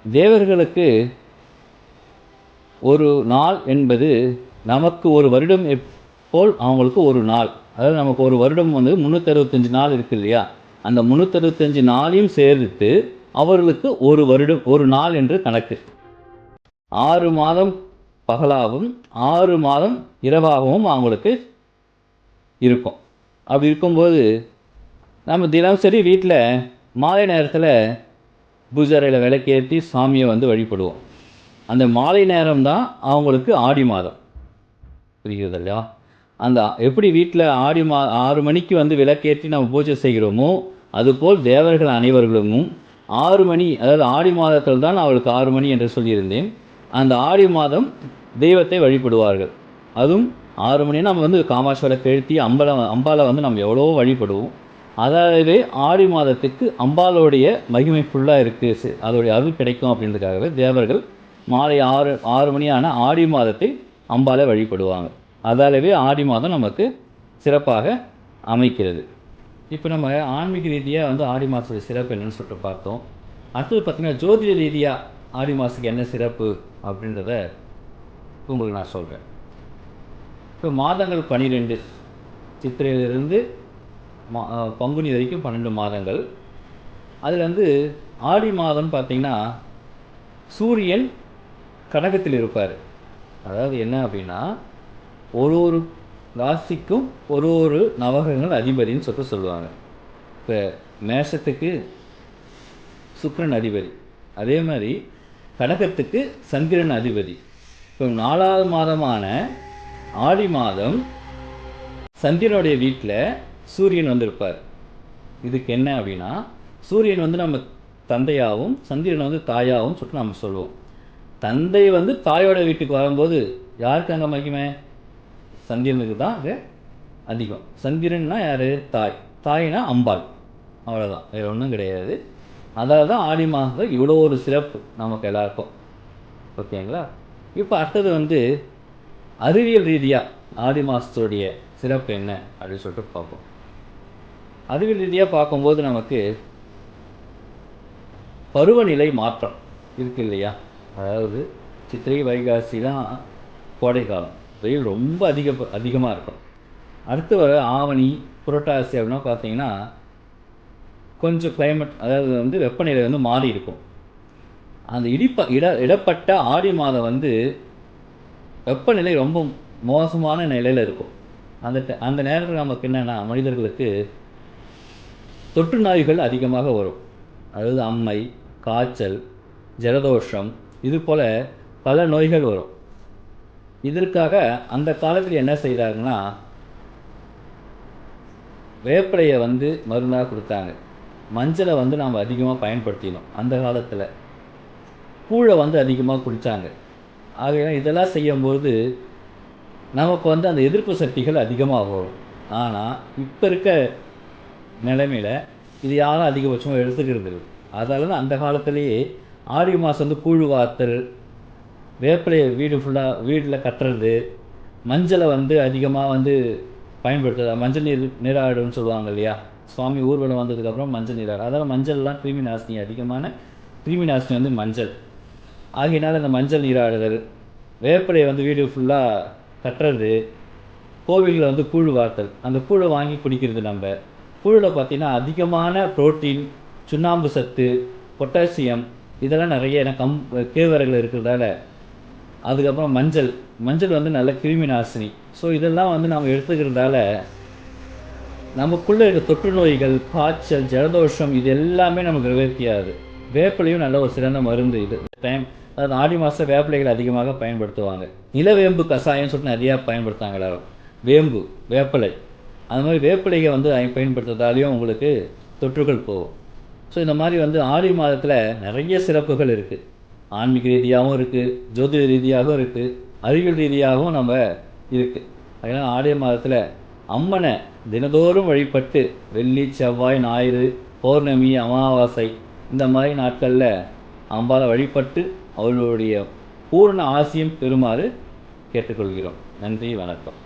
தேவர்களுக்கு ஒரு நாள் என்பது நமக்கு ஒரு வருடம் போல் அவங்களுக்கு ஒரு நாள். அதாவது நமக்கு ஒரு வருடம் வந்து 365 நாள் இருக்குது இல்லையா? அந்த 365 நாளையும் சேர்த்து அவர்களுக்கு ஒரு வருடம் ஒரு நாள் என்று கணக்கு. 6 மாதம் பகலாகவும் 6 மாதம் இரவாகவும் அவங்களுக்கு இருக்கும். அப்படி இருக்கும்போது நம்ம தினசரி வீட்டில் மாலை நேரத்தில் பூஜை அறையில் விளக்கேற்றி சாமியை வந்து வழிபடுவோம். அந்த மாலை நேரம் தான் அவங்களுக்கு ஆடி மாதம். புரிகிறது இல்லையா? அந்த எப்படி வீட்டில் 6 மணிக்கு வந்து விளக்கேற்றி நம்ம பூஜை செய்கிறோமோ, அதுபோல் தேவர்கள் அனைவர்களும் 6 மணி, அதாவது ஆடி மாதத்தில் தான் அவளுக்கு 6 மணி என்று சொல்லியிருந்தேன். அந்த ஆடி மாதம் தெய்வத்தை வழிபடுவார்கள். அதுவும் 6 மணினா நம்ம வந்து காமாட்சி கழுத்தி அம்பாலை வந்து நம்ம எவ்வளோ வழிபடுவோம். அதாவது ஆடி மாதத்துக்கு அம்பாளுடைய மகிமை ஃபுல்லாக இருக்குது, அதோடைய அருள் கிடைக்கும் அப்படின்றதுக்காகவே தேவர்கள் மாலை 6 மணியான ஆடி மாதத்தை அம்பாலை வழிபடுவாங்க. அதாலவே ஆடி மாதம் நமக்கு சிறப்பாக அமைக்கிறது. இப்போ நம்ம ஆன்மீக ரீதியாக வந்து ஆடி மாதத்துடைய சிறப்பு என்னென்னு சொல்லிட்டு பார்த்தோம். அடுத்தது பார்த்திங்கன்னா ஜோதிட ரீதியாக ஆடி மாதத்துக்கு என்ன சிறப்பு அப்படின்றத உங்களுக்கு நான் சொல்கிறேன். இப்போ மாதங்கள் 12, சித்திரையிலிருந்து பங்குனி வரைக்கும் 12 மாதங்கள். அதில் வந்து ஆடி மாதம்னு பார்த்திங்கன்னா சூரியன் கடகத்தில் இருப்பார். அதாவது என்ன அப்படின்னா ஒரு ராசிக்கும் ஒரு நவகிரகங்கள் அதிபதினு சொல்லுவாங்க. இப்போ மேஷத்துக்கு சுக்கிரன் அதிபதி, அதே மாதிரி கடகத்துக்கு சந்திரன் அதிபதி. இப்போ 4வது மாதமான ஆடி மாதம் சந்திரனுடைய வீட்டில் சூரியன் வந்திருப்பார். இதுக்கு என்ன அப்படின்னா சூரியன் வந்து நம்ம தந்தையாகவும் சந்திரன் வந்து தாயாகவும் சொல்லிட்டு நம்ம சொல்லுவோம். தந்தை வந்து தாயோட வீட்டுக்கு வரும்போது யாருக்கு அங்கே மகிமை? சந்திரனுக்கு தான் அது அதிகம். சந்திரன்னா யார்? தாய். தாய்னா அம்பாள். அவ்வளோதான், வேறு ஒன்றும் கிடையாது. அதாவது தான் ஆடி மாதம் இவ்வளோ ஒரு சிறப்பு நமக்கு எல்லாருக்கும். ஓகேங்களா? இப்போ அடுத்தது வந்து அறிவியல் ரீதியாக ஆடி மாதத்துடைய சிறப்பு என்ன அப்படின்னு சொல்லிட்டு பார்ப்போம். அறிவியல் ரீதியாக பார்க்கும்போது நமக்கு பருவநிலை மாற்றம் இருக்குது இல்லையா? அதாவது சித்திரை வைகாசிலாம் கோடை காலம், வெயில் ரொம்ப அதிகமாக இருக்கும். அடுத்து வர ஆவணி புரட்டாசி அப்படின்னா பார்த்தீங்கன்னா கொஞ்சம் கிளைமேட், அதாவது வந்து வெப்பநிலை வந்து மாறி இருக்கும். அந்த இடப்பட்ட ஆடி மாதம் வந்து வெப்பநிலை ரொம்ப மோசமான நிலையில் இருக்கும். அந்த நேரத்தில் நமக்கு என்னென்னா மனிதர்களுக்கு தொற்று நோய்கள் அதிகமாக வரும். அதாவது அம்மை, காய்ச்சல், ஜலதோஷம், இது போல் பல நோய்கள் வரும். இதற்காக அந்த காலத்தில் என்ன செய்கிறாங்கன்னா வேப்பிலையை வந்து மருந்தாக கொடுத்தாங்க. மஞ்சளை வந்து நாம் அதிகமாக பயன்படுத்தினோம். அந்த காலத்தில் கூழை வந்து அதிகமாக குடித்தாங்க. ஆகையால் இதெல்லாம் செய்யும்போது நமக்கு வந்து அந்த எதிர்ப்பு சக்திகள் அதிகமாக வரும். ஆனால் இப்போ இருக்க நிலைமையில் இது யாரும் அதிகபட்சமாக எடுத்துக்கிறது இல்லை. அதால தான் அந்த காலத்திலேயே ஆடி மாதம் வந்து கூழ் வார்த்தல், வேப்பிலையை வீட்டில் கட்டுறது, மஞ்சளை வந்து அதிகமாக வந்து பயன்படுத்துறது. மஞ்சள் நீராடுன்னு சொல்லுவாங்க இல்லையா? சுவாமி ஊர்வலம் வந்ததுக்கப்புறம் மஞ்சள் நீராடு. அதனால் மஞ்சள்லாம் கிருமி நாசினி, அதிகமான கிருமி நாசினி வந்து மஞ்சள். ஆகையினால் இந்த மஞ்சள் நீராடுதல், வேப்பிலையை வந்து வீடு ஃபுல்லாக கட்டுறது, கோவிலில் வந்து கூழ் வார்த்தல், அந்த கூழை வாங்கி குடிக்கிறது. நம்ம கூழில் பார்த்திங்கன்னா அதிகமான புரோட்டீன், சுண்ணாம்பு சத்து, பொட்டாசியம் இதெல்லாம் நிறைய கேழ்வரகுல இருக்கிறதால. அதுக்கப்புறம் மஞ்சள் வந்து நல்ல கிருமி நாசினி. ஸோ இதெல்லாம் வந்து நம்ம எடுத்துக்கிறதால நமக்குள்ளே இருக்க தொற்று நோய்கள், காய்ச்சல், ஜலதோஷம் இது எல்லாமே நமக்கு நிவர்த்தியாகுது. வேப்பிலையும் நல்ல ஒரு சிறந்த மருந்து. இது டைம், அதாவது ஆடி மாதம் வேப்பிலைகள் அதிகமாக பயன்படுத்துவாங்க. நிலவேம்பு கஷாயம்னு சொல்லிட்டு நிறையா பயன்படுத்தாங்க எல்லாரும். வேப்பிலை, அது மாதிரி வேப்பிலையை வந்து பயன்படுத்துறதாலையும் உங்களுக்கு தொற்றுகள் போகும். ஸோ இந்த மாதிரி வந்து ஆடி மாதத்தில் நிறைய சிறப்புகள் இருக்குது. ஆன்மீக ரீதியாகவும் இருக்குது, ஜோதிட ரீதியாகவும் இருக்குது, அறிவியல் ரீதியாகவும் நம்ம இருக்குது. அதனால் ஆடி மாதத்தில் அம்மனை தினந்தோறும் வழிபட்டு வெள்ளி, செவ்வாய், ஞாயிறு, பௌர்ணமி, அமாவாசை இந்த மாதிரி நாட்களில் அம்பாவை வழிபட்டு அவர்களுடைய பூர்ண ஆசியும் பெறுமாறு கேட்டுக்கொள்கிறோம். நன்றி, வணக்கம்.